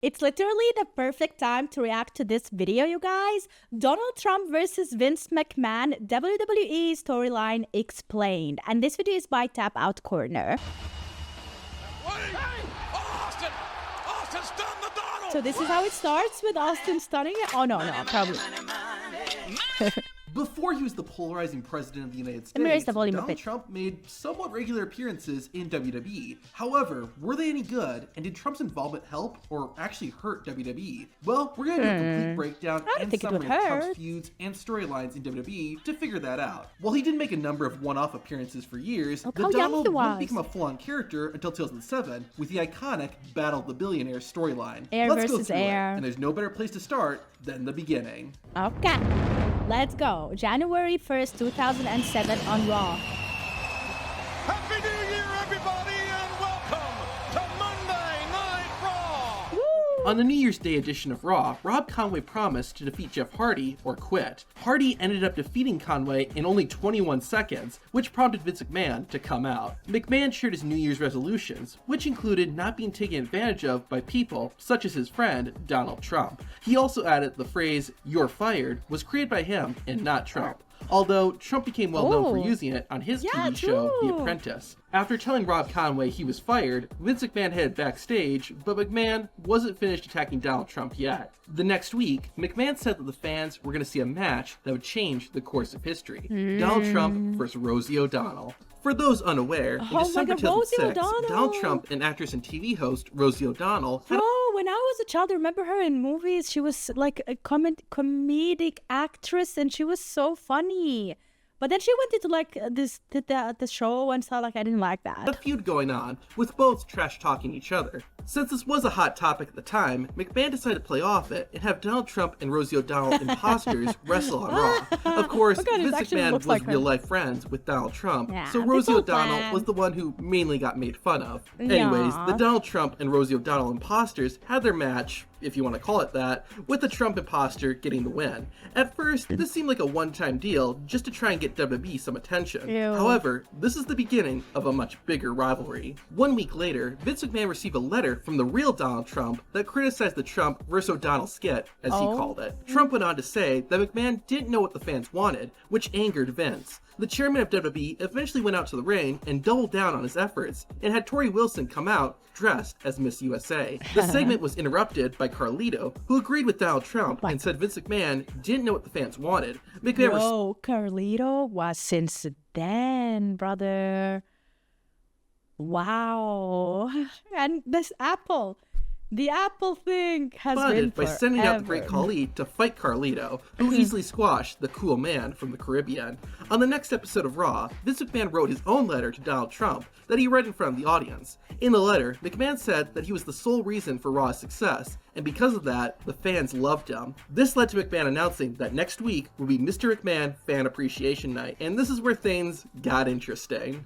It's literally the perfect time to react to this video, you guys. Donald Trump versus Vince McMahon, WWE storyline explained. And this video is by Tap Out Corner. So this is how it starts with Austin stunning it. Oh, no, probably. Before he was the polarizing president of the United Raise States, the volume a Donald bit. Trump made somewhat regular appearances in WWE. However, were they any good, and did Trump's involvement help or actually hurt WWE? Well, we're going to do a complete breakdown and summary of Trump's feuds and storylines in WWE to figure that out. While he did make a number of one-off appearances for years, the Donald wouldn't become a full-on character until 2007 with the iconic Battle of the Billionaires storyline. Let's go through it, and there's no better place to start than the beginning. Okay, let's go. January 1st, 2007 on Raw. Happy New Year, everybody, and welcome to Monday Night Raw! Woo! On the New Year's Day edition of Raw, Rob Conway promised to defeat Jeff Hardy or quit. Hardy ended up defeating Conway in only 21 seconds, which prompted Vince McMahon to come out. McMahon shared his New Year's resolutions, which included not being taken advantage of by people such as his friend Donald Trump. He also added the phrase, "You're fired," was created by him and not Trump, although Trump became well known for using it on his TV show, The Apprentice. After telling Rob Conway he was fired, Vince McMahon headed backstage, but McMahon wasn't finished attacking Donald Trump yet. The next week, McMahon said that the fans were going to see a match that would change the course of history. Donald Trump versus Rosie O'Donnell. For those unaware, in December 2006, Donald Trump and actress and TV host Rosie O'Donnell had when I was a child, I remember her in movies. She was like a comedic actress, and she was so funny. But then she went into like the show and stuff. Like, I didn't like that. a feud going on, with both trash-talking each other. Since this was a hot topic at the time, McMahon decided to play off it and have Donald Trump and Rosie O'Donnell imposters wrestle on Raw. Of course, Vince McMahon was real-life friends with Donald Trump, so Rosie O'Donnell was the one who mainly got made fun of. Anyways, the Donald Trump and Rosie O'Donnell imposters had their match, if you want to call it that, with the Trump imposter getting the win. At first, this seemed like a one-time deal just to try and get WWE some attention. However, this is the beginning of a much bigger rivalry. 1 week later, Vince McMahon received a letter from the real Donald Trump that criticized the Trump vs. O'Donnell skit, as he called it. Trump went on to say that McMahon didn't know what the fans wanted, which angered Vince. The chairman of WWE eventually went out to the ring and doubled down on his efforts, and had Tori Wilson come out dressed as Miss USA. The segment was interrupted by Carlito, who agreed with Donald Trump and said Vince McMahon didn't know what the fans wanted. Whoa, Carlito was since then, brother. Wow. And this Apple. The Apple thing has been by sending out the Great Khali to fight Carlito, who easily squashed the cool man from the Caribbean. On the next episode of Raw, Vince McMahon wrote his own letter to Donald Trump that he read in front of the audience. In the letter, McMahon said that he was the sole reason for Raw's success, and because of that, the fans loved him. This led to McMahon announcing that next week will be Mr. McMahon Fan Appreciation Night, and this is where things got interesting.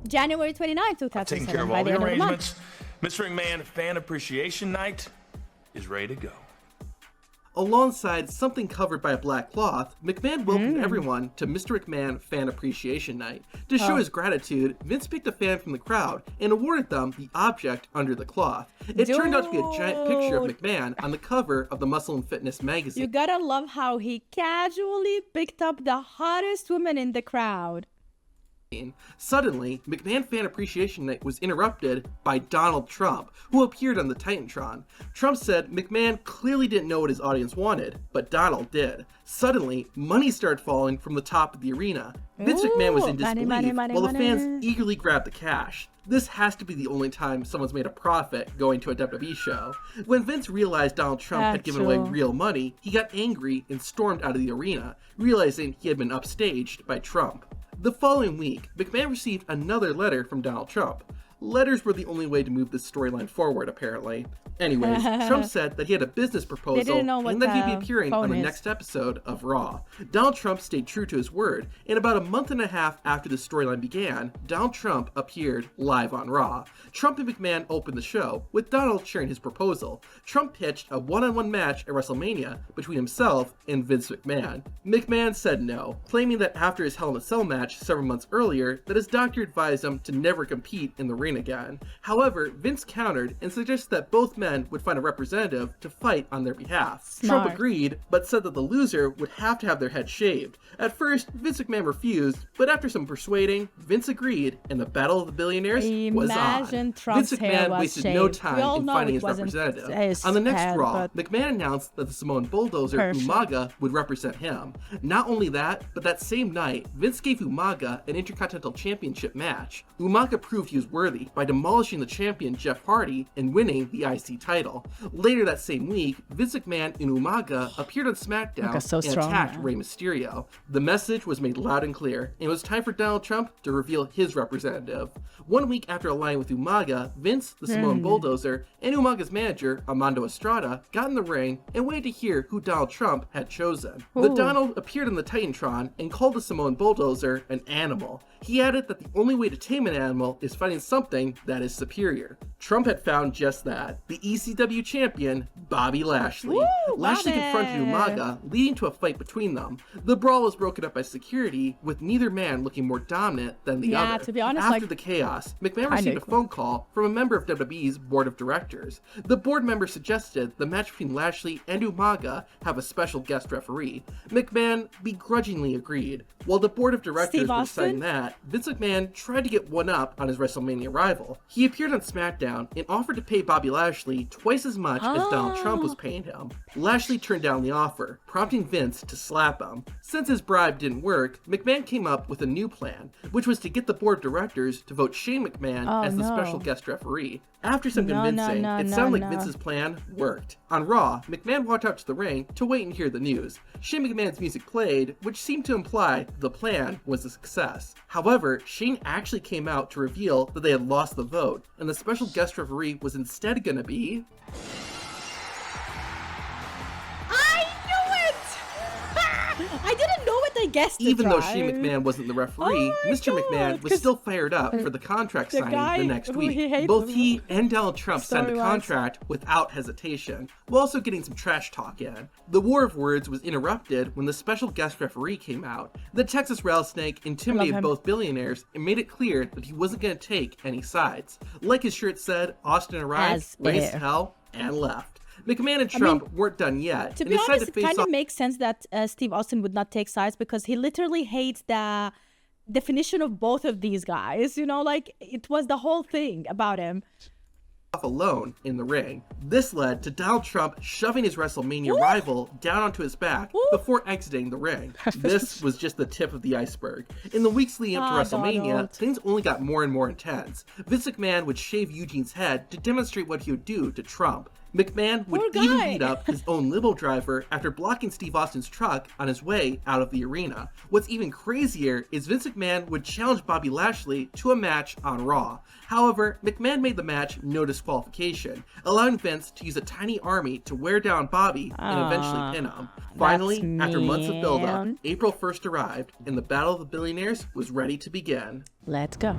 January 29, 2007. Taking care of all the arrangements. Mr. McMahon Fan Appreciation Night is ready to go. Alongside something covered by a black cloth, McMahon welcomed everyone to Mr. McMahon Fan Appreciation Night. To show his gratitude, Vince picked a fan from the crowd and awarded them the object under the cloth. It turned out to be a giant picture of McMahon on the cover of the Muscle and Fitness magazine. You gotta love how he casually picked up the hottest woman in the crowd. Suddenly, McMahon Fan Appreciation Night was interrupted by Donald Trump, who appeared on the Titantron. Trump said McMahon clearly didn't know what his audience wanted, but Donald did. Suddenly, money started falling from the top of the arena. Vince McMahon was in disbelief, while the fans eagerly grabbed the cash. This has to be the only time someone's made a profit going to a WWE show. When Vince realized Donald Trump had given away real money, he got angry and stormed out of the arena, realizing he had been upstaged by Trump. The following week, McMahon received another letter from Donald Trump. Letters were the only way to move this storyline forward, apparently. Anyways, Trump said that he had a business proposal and that he'd be appearing on the next episode of Raw. Donald Trump stayed true to his word, and about a month and a half after the storyline began, Donald Trump appeared live on Raw. Trump and McMahon opened the show, with Donald sharing his proposal. Trump pitched a one-on-one match at WrestleMania between himself and Vince McMahon. McMahon said no, claiming that after his Hell in a Cell match several months earlier, that his doctor advised him to never compete in the ring ring again. However, Vince countered and suggested that both men would find a representative to fight on their behalf. Smart. Trump agreed, but said that the loser would have to have their head shaved. At first, Vince McMahon refused, but after some persuading, Vince agreed, and the Battle of the Billionaires was on. Trump's Vince hair McMahon was wasted shaved. no We time all in know finding it his wasn't representative. his On the next head, Raw, but- McMahon announced that the Samoan bulldozer Perfect. Umaga would represent him. Not only that, but that same night, Vince gave Umaga an Intercontinental Championship match. Umaga proved he was worthy by demolishing the champion Jeff Hardy and winning the IC title. Later that same week, Vince McMahon and Umaga appeared on SmackDown Umaga so and strong, attacked man. Rey Mysterio. The message was made loud and clear, and it was time for Donald Trump to reveal his representative. 1 week after aligning with Umaga, Vince, the Samoan bulldozer, and Umaga's manager, Armando Estrada, got in the ring and waited to hear who Donald Trump had chosen. The Ooh. Donald appeared in the Titantron and called the Samoan bulldozer an animal. He added that the only way to tame an animal is fighting something that is superior. Trump had found just that. The ECW champion, Bobby Lashley. Woo, Lashley Bobby. confronted Umaga, leading to a fight between them. The brawl was broken up by security, with neither man looking more dominant than the Yeah, other. to be honest, After like, the chaos, McMahon kinda received a equal. phone call from a member of WWE's board of directors. The board member suggested the match between Lashley and Umaga have a special guest referee. McMahon begrudgingly agreed. While the board of directors Steve were Austin? deciding that, Vince McMahon tried to get one up on his WrestleMania rival. He appeared on SmackDown and offered to pay Bobby Lashley twice as much as Donald Trump was paying him. Lashley turned down the offer, prompting Vince to slap him. Since his bribe didn't work, McMahon came up with a new plan, which was to get the board of directors to vote Shane McMahon as the no. special guest referee. After some No, no, convincing, no, it no, sounded like no. Vince's plan worked. On Raw, McMahon walked out to the ring to wait and hear the news. Shane McMahon's music played, which seemed to imply the plan was a success. However, Shane actually came out to reveal that they had lost the vote, and the special guest referee was instead going to be... I knew it! I didn't know it, I guessed it, Even though right? Shane McMahon wasn't the referee, Oh my Mr. God, McMahon was 'cause still fired up for the contract the signing guy the next who week. he hates Both the he and Donald Trump signed the story-wise. contract without hesitation, while also getting some trash talk in. The war of words was interrupted when the special guest referee came out. The Texas rattlesnake intimidated him. both billionaires and made it clear that he wasn't going to take any sides. Like his shirt said, Austin arrived, As raised if. hell, and left. McMahon and Trump weren't done yet. To and be decided honest, to it face kind off. of makes sense that Steve Austin would not take sides because he literally hates the definition of both of these guys. You know, like it was the whole thing about him. Alone in the ring. This led to Donald Trump shoving his WrestleMania rival down onto his back before exiting the ring. This was just the tip of the iceberg. In the weeks leading up to WrestleMania, Donald. things only got more and more intense. Vince McMahon would shave Eugene's head to demonstrate what he would do to Trump. McMahon would Poor even guy. beat up his own limo driver after blocking Steve Austin's truck on his way out of the arena. What's even crazier is Vince McMahon would challenge Bobby Lashley to a match on Raw. However, McMahon made the match no disqualification, allowing Vince to use a tiny army to wear down Bobby and eventually pin him. Finally, after months of build-up, mean. April 1st arrived, and the Battle of the Billionaires was ready to begin. Let's go.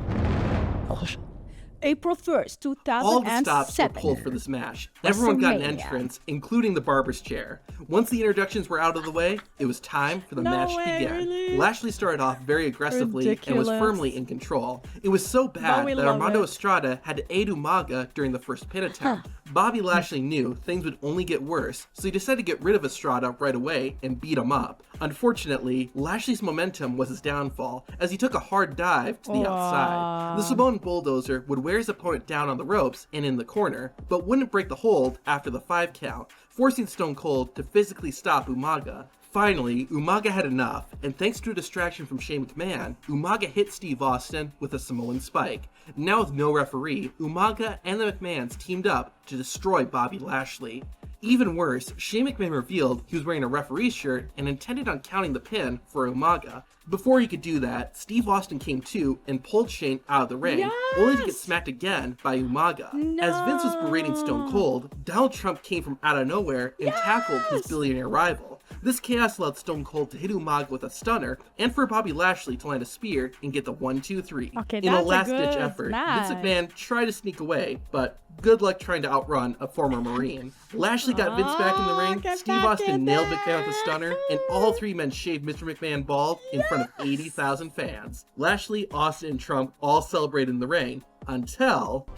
April 1st, All the stops were 2007. pulled for this match. Everyone got an WrestleMania. entrance, including the barber's chair. Once the introductions were out of the way, it was time for the No match to way, begin. really? Lashley started off very aggressively and was Ridiculous. firmly in control. It was so bad we that love Armando it. Estrada had to aid Umaga during the first pin attempt. Bobby Lashley knew things would only get worse, so he decided to get rid of Estrada right away and beat him up. Unfortunately, Lashley's momentum was his downfall, as he took a hard dive to the outside. The Samoan bulldozer would wear his opponent down on the ropes and in the corner, but wouldn't break the hold after the 5 count, forcing Stone Cold to physically stop Umaga. Finally, Umaga had enough, and thanks to a distraction from Shane McMahon, Umaga hit Steve Austin with a Samoan spike. Now with no referee, Umaga and the McMahons teamed up to destroy Bobby Lashley. Even worse, Shane McMahon revealed he was wearing a referee's shirt and intended on counting the pin for Umaga. Before he could do that, Steve Austin came to and pulled Shane out of the ring, only to get Yes! smacked again by Umaga. As Vince was berating Stone Cold, Donald Trump came from out of nowhere and tackled his billionaire rival. This chaos allowed Stone Cold to hit Umaga with a stunner, and for Bobby Lashley to land a spear and get the 1-2-3. Okay, In a that's a last-ditch good effort, match. Vince McMahon tried to sneak away, but good luck trying to outrun a former Marine. Lashley got Vince back in the ring, get Steve back Austin in nailed there. McMahon with a stunner, and all 3 men shaved Mr. McMahon bald in front of 80,000 fans. Lashley, Austin, and Trump all celebrated in the ring, until...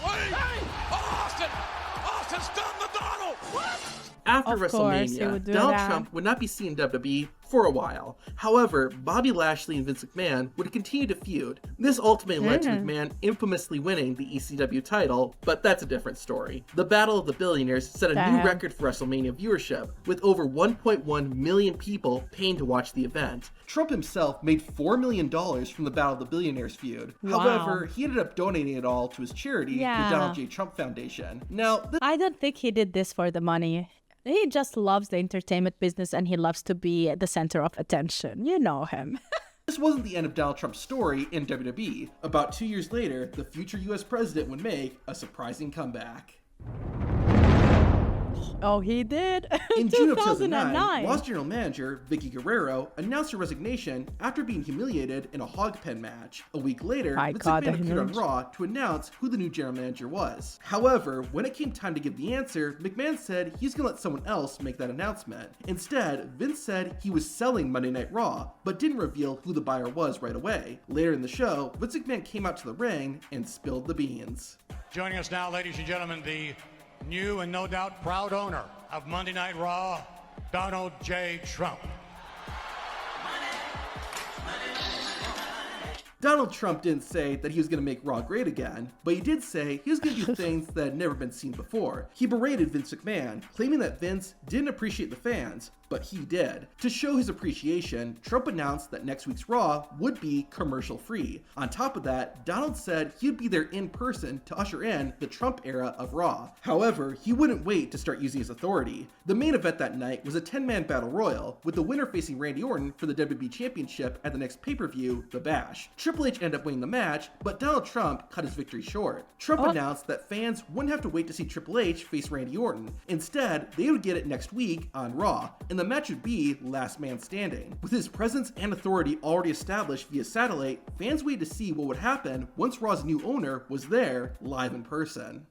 Wait! Austin's done the Donald! What? After Of course, he WrestleMania, would do Donald that. Trump would not be seen in WWE for a while. However, Bobby Lashley and Vince McMahon would continue to feud. This ultimately led to McMahon infamously winning the ECW title, but that's a different story. The Battle of the Billionaires set a new Damn. record for WrestleMania viewership, with over 1.1 million people paying to watch the event. Trump himself made $4 million from the Battle of the Billionaires feud. Wow. However, he ended up donating it all to his charity, Yeah. the Donald J. Trump Foundation. Now, this I don't think he did this for the money. He just loves the entertainment business and he loves to be at the center of attention. You know him. This wasn't the end of Donald Trump's story in WWE. About 2 years later, the future US president would make a surprising comeback. Oh, he did? In June of 2009, Raw's general manager, Vicky Guerrero, announced her resignation after being humiliated in a hog pen match. A week later, My Vince God, McMahon the appeared on humiliation. Raw to announce who the new general manager was. However, when it came time to give the answer, McMahon said he's going to let someone else make that announcement. Instead, Vince said he was selling Monday Night Raw, but didn't reveal who the buyer was right away. Later in the show, Vince McMahon came out to the ring and spilled the beans. Joining us now, ladies and gentlemen, the new and no doubt proud owner of Monday Night Raw, Donald J. Trump. Donald Trump didn't say that he was going to make Raw great again, but he did say he was going to do things that had never been seen before. He berated Vince McMahon, claiming that Vince didn't appreciate the fans, but he did. To show his appreciation, Trump announced that next week's Raw would be commercial-free. On top of that, Donald said he'd be there in person to usher in the Trump era of Raw. However, he wouldn't wait to start using his authority. The main event that night was a 10-man battle royal, with the winner facing Randy Orton for the WWE Championship at the next pay-per-view, The Bash. Triple H ended up winning the match, but Donald Trump cut his victory short. Trump announced that fans wouldn't have to wait to see Triple H face Randy Orton. Instead, they would get it next week on Raw, and the match would be last man standing. With his presence and authority already established via satellite, fans waited to see what would happen once Raw's new owner was there live in person.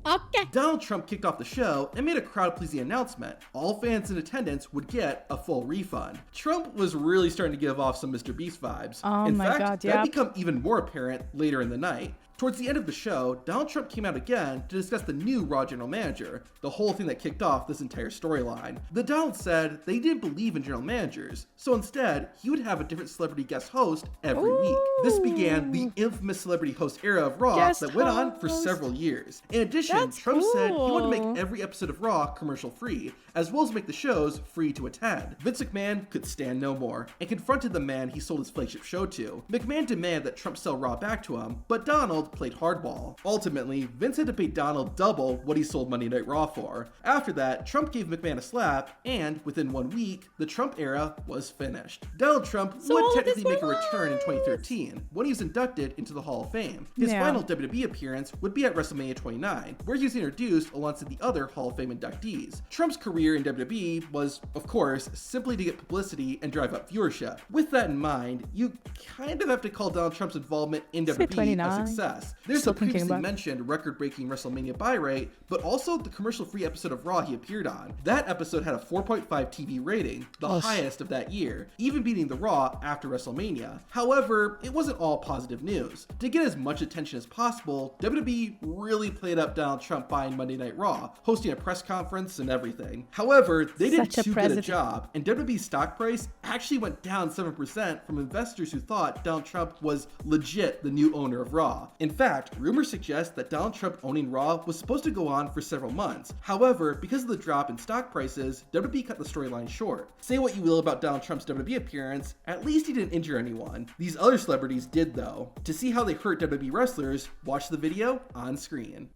Okay. Donald Trump kicked off the show and made a crowd-pleasing announcement. All fans in attendance would get a full refund. Trump was really starting to give off some Mr. Beast vibes. Oh in my fact, God, that yep. became even more apparent later in the night. Towards the end of the show, Donald Trump came out again to discuss the new Raw general manager, the whole thing that kicked off this entire storyline. The Donald said they didn't believe in general managers, so instead, he would have a different celebrity guest host every week. This began the infamous celebrity host era of Raw Guest that went on for host. several years. In addition, That's Trump said he wanted to cool. make every episode of Raw commercial-free, as well as make the shows free to attend. Vince McMahon could stand no more, and confronted the man he sold his flagship show to. McMahon demanded that Trump sell Raw back to him, but Donald played hardball. Ultimately, Vince had to pay Donald double what he sold Monday Night Raw for. After that, Trump gave McMahon a slap, and within 1 week, the Trump era was finished. Donald Trump So all would of technically this make a was- return in 2013, when he was inducted into the Hall of Fame. His Yeah. final WWE appearance would be at WrestleMania 29, where he was introduced alongside the other Hall of Fame inductees. Trump's career in WWE was, of course, simply to get publicity and drive up viewership. With that in mind, you kind of have to call Donald Trump's involvement in Say WWE a 29. success. There's Still the thinking previously about- mentioned record-breaking WrestleMania buy rate, but also the commercial-free episode of Raw he appeared on. That episode had a 4.5 TV rating, the highest of that year, even beating the Raw after WrestleMania. However, it wasn't all positive news. To get as much attention as possible, WWE really played up Donald Trump buying Monday Night Raw, hosting a press conference and everything. However, they did Such a too good a president. job, and WWE's stock price actually went down 7% from investors who thought Donald Trump was legit the new owner of Raw. In fact, rumors suggest that Donald Trump owning Raw was supposed to go on for several months. However, because of the drop in stock prices, WWE cut the storyline short. Say what you will about Donald Trump's WWE appearance, at least he didn't injure anyone. These other celebrities did though. To see how they hurt WWE wrestlers, watch the video on screen.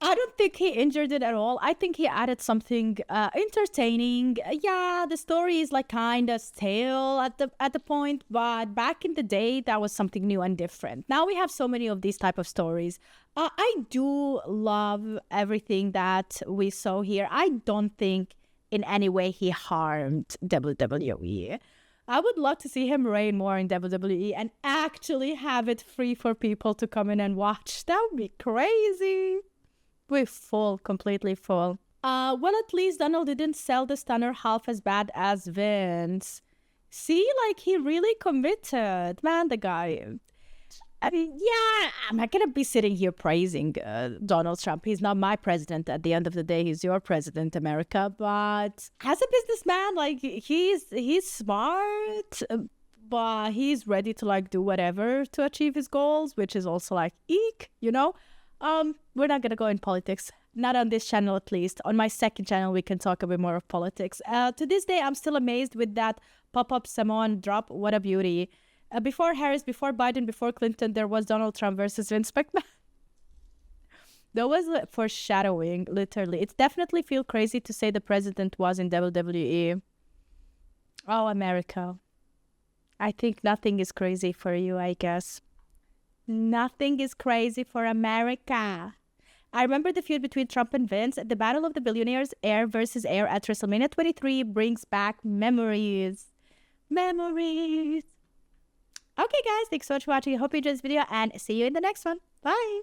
I don't think he injured it at all. I think he added something entertaining. Yeah, the story is like kind of stale at the point, but back in the day, that was something new and different. Now we have so many of these type of stories. I do love everything that we saw here. I don't think in any way he harmed WWE. I would love to see him reign more in WWE and actually have it free for people to come in and watch. That would be crazy. We're full, completely full. Well, at least Donald didn't sell the stunner half as bad as Vince. See, like, he really committed. Man, the guy. I mean, yeah, I'm not going to be sitting here praising Donald Trump. He's not my president. At the end of the day, he's your president, America. But as a businessman, like, he's smart, but he's ready to, like, do whatever to achieve his goals, which is also, like, eek, you know? We're not going to go in politics. Not on this channel, at least. On my second channel, we can talk a bit more of politics. To this day, I'm still amazed with that pop-up Samoan drop. What a beauty. Before Harris, before Biden, before Clinton, there was Donald Trump versus Vince McMahon. That was foreshadowing, literally. It definitely feels crazy to say the president was in WWE. Oh, America. I think nothing is crazy for you, I guess. Nothing is crazy for America. I remember the feud between Trump and Vince. The Battle of the Billionaires, air versus air at WrestleMania 23 brings back memories. Memories. Okay, guys, thanks so much for watching. I hope you enjoyed this video and see you in the next one. Bye.